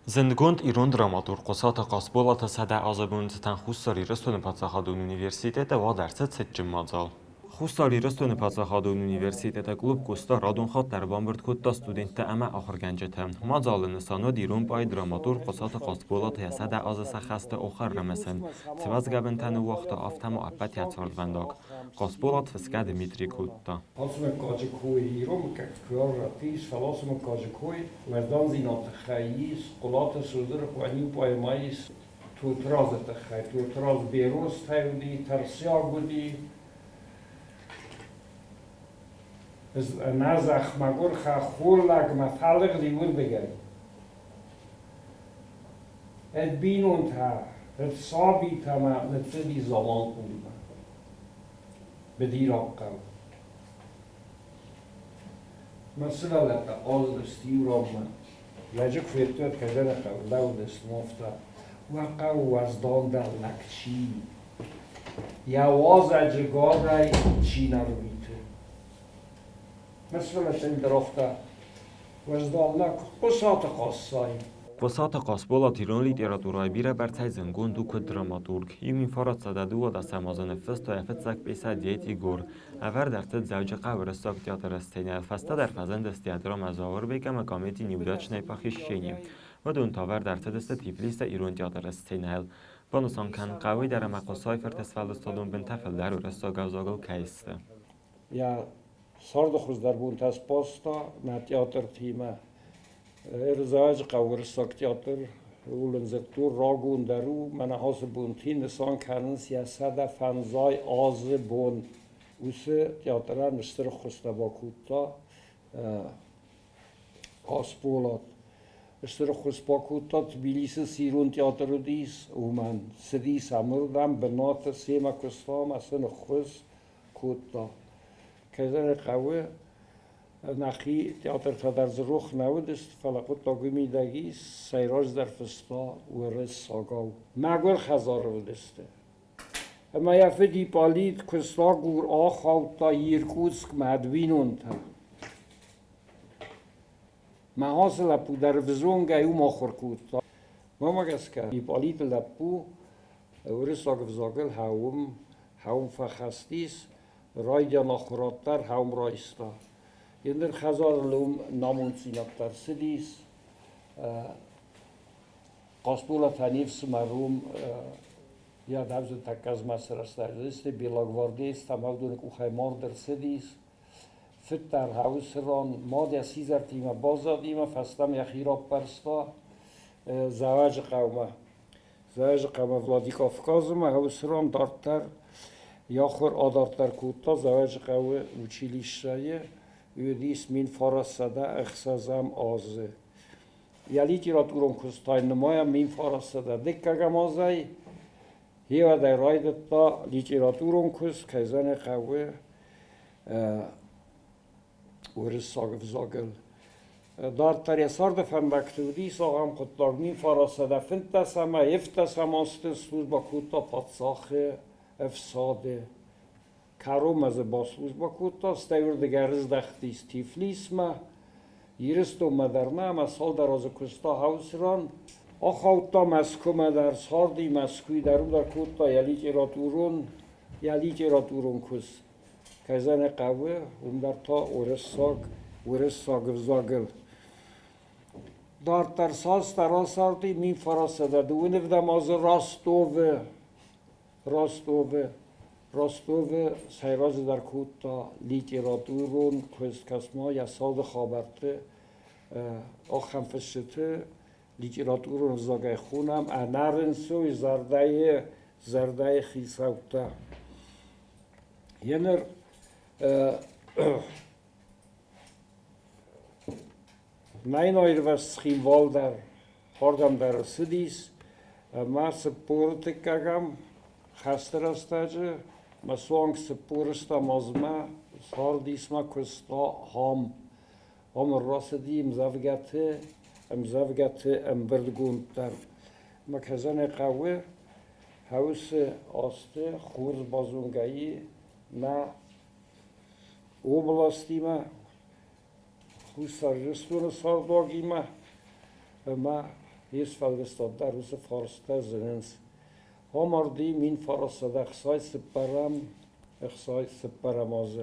Zendgond iron dramaturg qosata qasbolata sada azabuntan xussari restone Patsahadun Universitete va darset setcimadzal. Xussari restone Patsahadun Universitete klub kusta radun xat dar bambert kutta studente ama axırgancete. Madzalın sanod iron pay dramaturg qosata qasbolata sada azasa xaste oxar ramesen. Tvaz gabentan vaqta aftam apat yatsard vandak. Qasbolat fiska Dmitri Kutta. Als we elkaar gooien hierom, kijk, het is verlassen elkaar gooien, maar dan zien dat de gijs, laten ze er op een paar mais, tot razen te gaan, tot raz berost hebben die, tersiag die. Dus een azag magor ga goorlijk, maar vallig die wordt begaan. Het binond haar, het sabit haar, met ze die zaman komen. Bedir opgaan. مثلا لقى قاضي استيرام لاجك في التوت كذا لقى لو دستمافتا وقع وزدان در لکچی یواز اجگار رای چی نرویته مثلا تن درافتا وزدان لک قصات قصای Qosata qasbolat iron literaturaj bira barcaj Zendgond u kod dramaturg. Imin farat sadadu da samazane festo efetsak pesa diet Igor. Avar dartet zavja qavrastak teatr stena fasta dar fazend teatr mazawar beka makameti niudachne pakhishshenie. ودون تاور درتد است تیفلیس ایران تئاتر استینال. بانوسان کن قوی در مقصای فرتسفال استادون بن تفل در ورستا گازاگل کیسته. یا سرد خوز در بون تاس پاستا نه تئاتر تیمه. ارزاج قورستاک تئاتر ولن زکتور راگون درو من هاس بونتین نسان کنن سیاست فنزای آز بون اوسه تئاتر مستر خوسته با کوتا آسپولات مستر خوست با کوتا تبلیس سیرون تئاتر دیس اومن سدیس امردم بنات سیما کستام اصلا خوست کوتا کزن قوه نخی تئاتر تا در زروخ نودست فلقوت تاگومی دگی سیراج در فستا و رس ساگاو مگور خزار ودسته اما یفدی پالید کستا گور آخاو تا یرکوتسک مدوینون تا محاس لپو در وزون گیو ماخور کود تا ماما گسکه دی پالید لپو ورس ساگ وزاگل هاوم فخستیس رای دیا ناخوراتر هاوم رایستا یندر خزار لوم نامون سینابتر سدیس قاسپولا تنیفس مروم یا دبز تکز مسرسترزیست بیلاگواردیست همودون اوخای ماردر سدیس فت در هاوس ران ماد یا سیزر تیمه بازادیمه فستم یخیرا پرستا زواج قومه ولادیکافکازمه هاوس ران دارتر یا خور آدارتر کوتا زواج قوه وچیلیشتایه یودیس مین فارسده اخسازم آزه یا لیتراتورون کستای نمایم مین فارسده دکگم آزه هیو در رایدت تا لیتراتورون کست کهزن قوه ورس ساگف زاگل دار تریسار دفن بکتودیس آقام قطلاق مین فارسده فنتسمه افتسم آستستوز با کوتا پاتساخه افساده کارم از باسوز با کوتا استیور دگرز دختیست تیفلیس ما یرستو مدرنه اما سال در از کستا هاوس ران آخوتا مسکو در ساردی مسکوی درو در کوتا یلیک ایراتورون کس که زن قوه در تا ورس ساگ وزاگل دار ترساس تراساردی می فراسده دونه ودم از راستوه سیراز در کوتا لیتراتورون کسما یا سال خابرته آخم فشته لیتراتورون زاگه خونم انارنسوی زرده خیسوتا ینر mijn oor was geen wal daar hoordam daar sudis maar se poorte kagam خسترستاجه مسوانگ سپورستا مازما ساردیسما کستا هم راسدی امزافگته امبردگونتر مکزن قوه هاوس آسته خورز بازونگایی ما اوبلاستیما خوش سرجستون سارداگیما ما Hirsfelgestad russe farstazens. Homardi min farasada xsay separam az